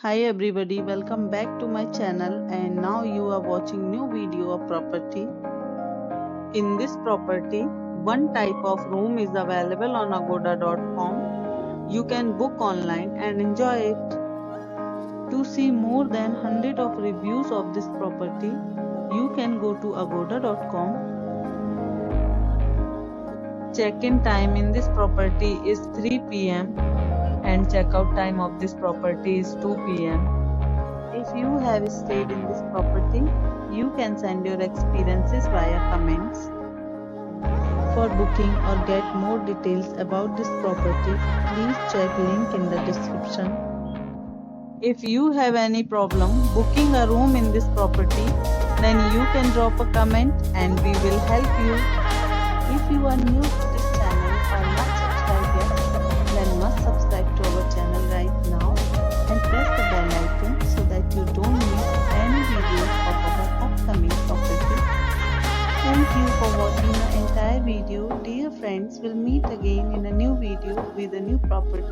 Hi everybody, welcome back to my channel, and now you are watching new video of property. In this property, one type of room is available on agoda.com. You can book online and enjoy it. To see more than 100 of reviews of this property, you can go to agoda.com. Check-in time in this property is 3 p.m. and checkout time of this property is 2 p.m. If you have stayed in this property, you can send your experiences via comments. For booking or get more details about this property, please check link in the description. If you have any problem booking a room in this property, then you can drop a comment and we will help you. If you are new to this channel or not subscribed yet, then must subscribe to our channel right now and press the bell icon so that you don't miss any videos of our upcoming property. Thank you for watching the entire video. Dear friends, we'll meet again in a new video with a new property.